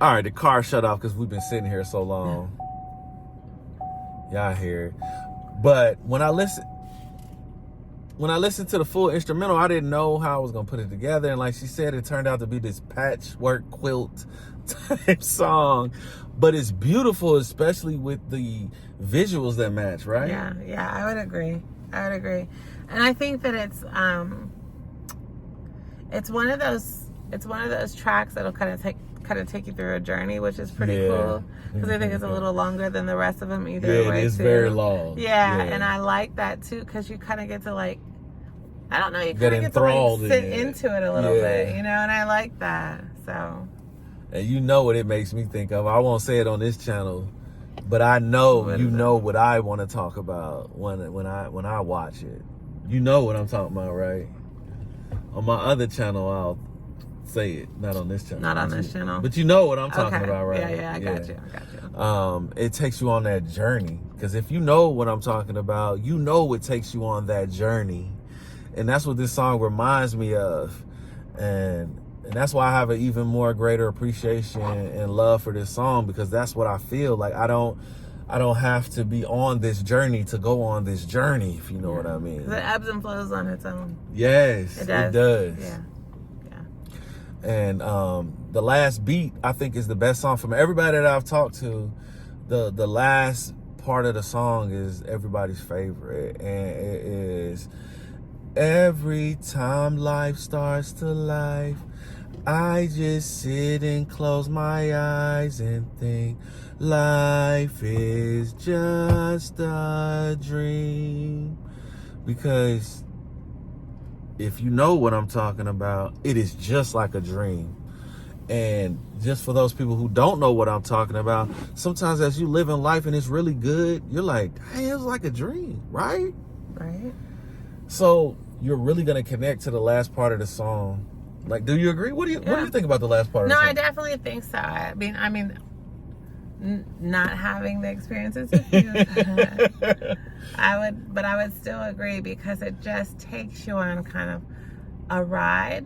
All right, the car shut off because we've been sitting here so long. Y'all hear it. But when I listened to the full instrumental, I didn't know how I was gonna put it together. And like she said, it turned out to be this patchwork quilt type song. But it's beautiful, especially with the visuals that match, right? Yeah, I would agree. And I think that it's one of those tracks that'll kind of take you through a journey, which is pretty cool, because I think it's a little longer than the rest of them either way. It is too. very long. Yeah, and I like that too, because you kind of get to like, I don't know, you kind of get to like sit into it a little bit, you know, and I like that. So. And you know what it makes me think of. I won't say it on this channel, but I know you know what I want to talk about when I watch it. You know what I'm talking about, right? On my other channel, I'll say it. Not on this channel. Not on this channel. But you know what I'm talking about, right? Yeah, I got you. It takes you on that journey. Because if you know what I'm talking about, you know it takes you on that journey. And that's what this song reminds me of. And that's why I have an even more greater appreciation and love for this song, because that's what I feel like. I don't have to be on this journey to go on this journey, if you know what I mean. It ebbs and flows on its own. Yes, it does. Yeah. And the last beat, I think, is the best song from everybody that I've talked to. The last part of the song is everybody's favorite, and it is, every time life starts to life, I just sit and close my eyes and think life is just a dream. Because if you know what I'm talking about, it is just like a dream. And just for those people who don't know what I'm talking about, sometimes as you live in life and it's really good, you're like, hey, it was like a dream, right? Right. So you're really going to connect to the last part of the song. Like, do you agree? What do you think about the last part of the song? No, I definitely think so. I mean, not having the experiences with you, I would still agree, because it just takes you on kind of a ride,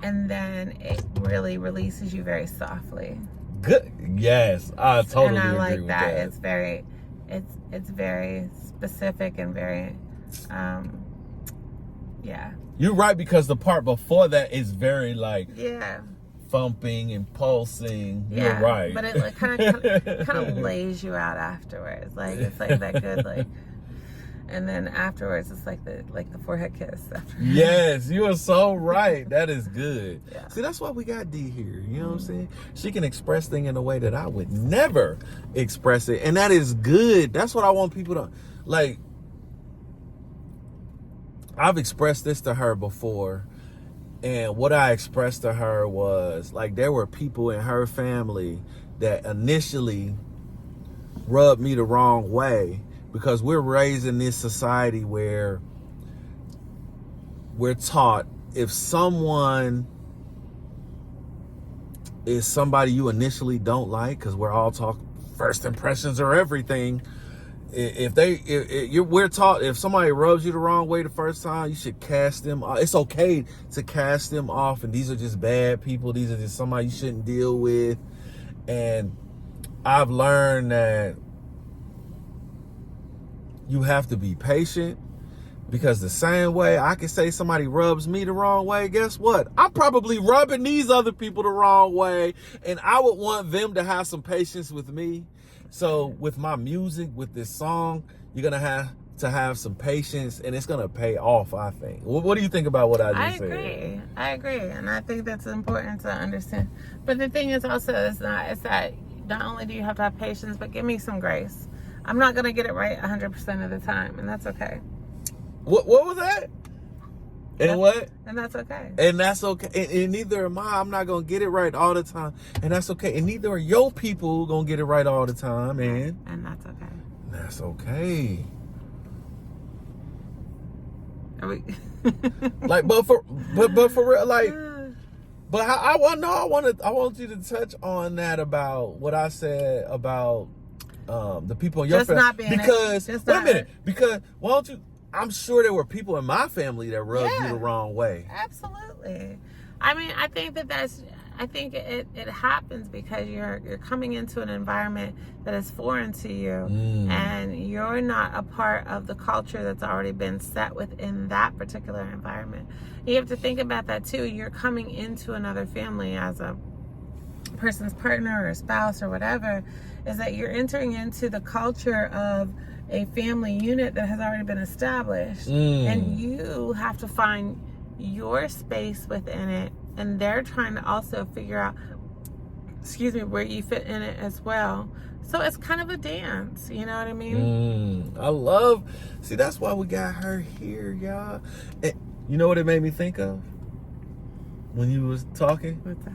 and then it really releases you very softly. Good. Yes, I totally agree. And I like with that. that. It's very specific and very, yeah. You're right, because the part before that is very like thumping and pulsing. Yeah, you're right. But it like kind of lays you out afterwards. Like it's like that good like, and then afterwards it's like the forehead kiss. Yes, you are so right. That is good. Yeah. See, that's why we got D here. You know what I'm saying? She can express things in a way that I would never express it, and that is good. That's what I want people to like. I've expressed this to her before, and what I expressed to her was, like, there were people in her family that initially rubbed me the wrong way, because we're raised in this society where we're taught if someone is somebody you initially don't like, because we're all taught first impressions are everything. We're taught if somebody rubs you the wrong way the first time, you should cast them off. It's okay to cast them off, and these are just bad people. These are just somebody you shouldn't deal with. And I've learned that you have to be patient, because the same way I can say somebody rubs me the wrong way, guess what? I'm probably rubbing these other people the wrong way, and I would want them to have some patience with me. So with my music, with this song, you're going to have some patience, and it's going to pay off, I think. What do you think about what I just said? I agree. And I think that's important to understand. But the thing is also, it's that not only do you have to have patience, but give me some grace. I'm not going to get it right 100% of the time, and that's okay. What was that? And what? And that's okay. And that's okay. And neither am I. I'm not going to get it right all the time. And that's okay. And neither are your people going to get it right all the time. And that's okay. That's okay. Are we... like, but for real, like, but I want you to touch on that, about what I said about the people in your family. Because wait a minute. Because why don't you? I'm sure there were people in my family that rubbed you the wrong way. Absolutely. I mean, I think that's it happens because you're coming into an environment that is foreign to you, and you're not a part of the culture that's already been set within that particular environment. You have to think about that too. You're coming into another family as a person's partner or spouse or whatever, is that you're entering into the culture of a family unit that has already been established, and you have to find your space within it, and they're trying to also figure out where you fit in it as well. So it's kind of a dance, you know what I mean? See, that's why we got her here, y'all. And you know what it made me think of when you was talking? What's that?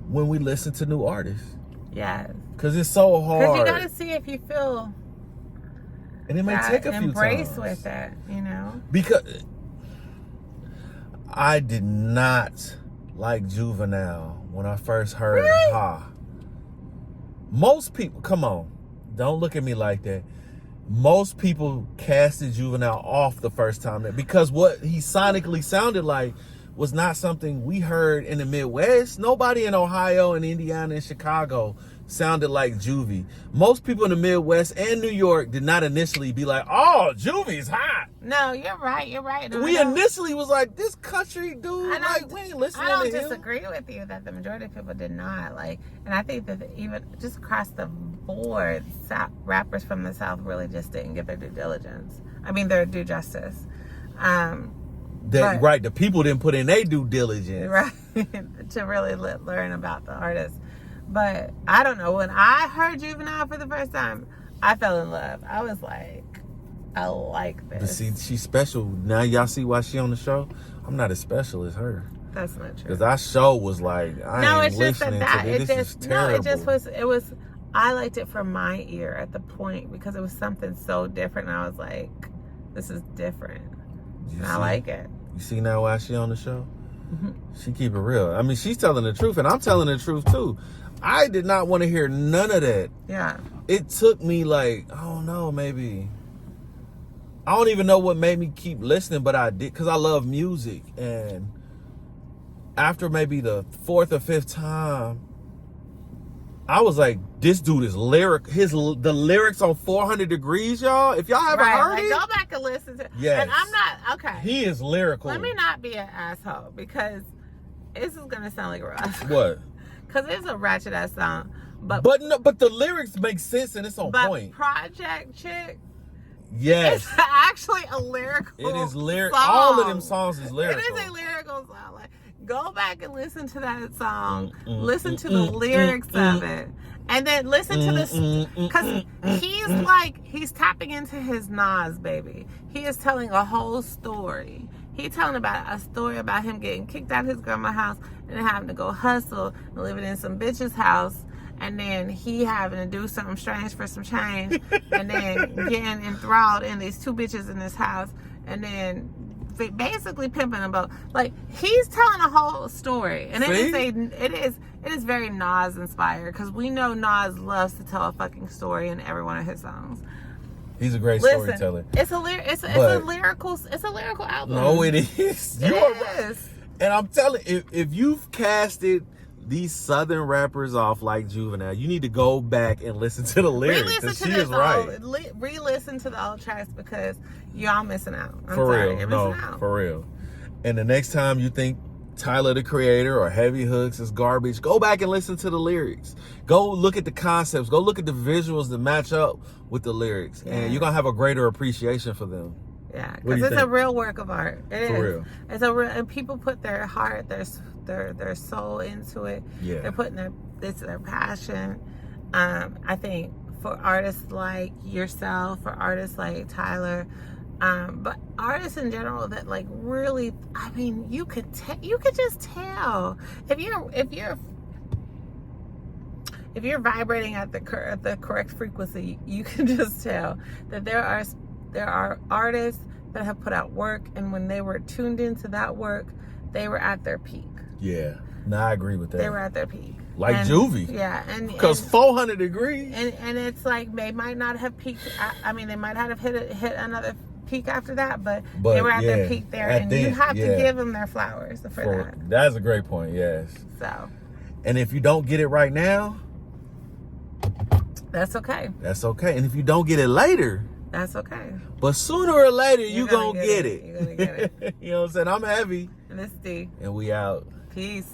When we listen to new artists. Yes. Because it's so hard. Because you got to see if you feel and it may take a few embrace times. with it, you know? Because I did not like Juvenile when I first heard Ha. Most people, come on, don't look at me like that. Most people casted Juvenile off the first time because what he sonically sounded like was not something we heard in the Midwest. Nobody in Ohio and Indiana and Chicago sounded like Juvie. Most people in the Midwest and New York did not initially be like, oh, Juvie's hot. No, you're right. We initially was like, this country dude, like, we ain't listening to him. I don't disagree with you that the majority of people did not. Like, and I think that even just across the board, rappers from the South really just didn't get their due diligence. I mean, their due justice. Right, the people didn't put in their due diligence. Right, to really learn about the artist. But I don't know, when I heard Juvenile for the first time, I fell in love. I was like, I like this. But see, she's special. Now y'all see why she on the show? I'm not as special as her. That's not true. Because our show was like, I ain't listening to this. This is terrible. It was, I liked it for my ear at the point because it was something so different. And I was like, this is different. And I like it. You see now why she on the show? She keep it real. I mean, she's telling the truth, and I'm telling the truth too. I did not want to hear none of that. Yeah. It took me like, I don't know, maybe. I don't even know what made me keep listening, but I did because I love music. And after maybe the fourth or fifth time, I was like, this dude is lyric. The lyrics on 400 Degrees, y'all. If y'all haven't heard it, go back and listen to it. Yes. And I'm not, okay. He is lyrical. Let me not be an asshole because this is going to sound like rough. What? Because it's a ratchet ass song. But the lyrics make sense and it's on point. Project Chick, yes, it's actually a lyrical It is lyric. song. All of them songs is lyrical. It is a lyrical song. Like, go back and listen to that song. Listen to the lyrics of it. And then listen to this. Because he's tapping into his Nas, baby. He is telling a whole story. He's telling about a story about him getting kicked out of his grandma's house and having to go hustle and living in some bitch's house. And then he having to do something strange for some change. And then getting enthralled in these two bitches in this house. And then basically pimping them both. Like, he's telling a whole story. And it is very Nas inspired. Because we know Nas loves to tell a fucking story in every one of his songs. He's a great storyteller. It's a lyrical album. No, it is. You are right. And I'm telling you, if you've casted these Southern rappers off like Juvenile, you need to go back and listen to the lyrics. Because she is right. Re-listen to the old tracks because y'all missing out. For real. And the next time you think Tyler the Creator or Heavy Hooks is garbage, go back and listen to the lyrics. Go look at the concepts. Go look at the visuals that match up with the lyrics. Yeah. And you're going to have a greater appreciation for them. Yeah, because it's a real work of art. It is. For real. It's a real, and people put their heart, their soul into it. Yeah. They're putting their passion. I think for artists like yourself, for artists like Tyler, but artists in general that like really, I mean, you could just tell if you're vibrating at the correct frequency, you can just tell that there are artists that have put out work, and when they were tuned into that work, they were at their peak. Yeah, no, I agree with that. They were at their peak. Like Juvie. Yeah, because 400 Degrees. And it's like they might not have peaked. I mean, they might not have hit another peak after that, but But, they were at yeah, their peak there, at and you then, have to yeah. give them their flowers for that. That's a great point, yes. So And if you don't get it right now, that's okay. that's okay. And if you don't get it later, That's okay. but sooner or later, You're you gonna get it. You're gonna get it. You know what I'm saying? I'm heavy. Miss D. And we out. Peace.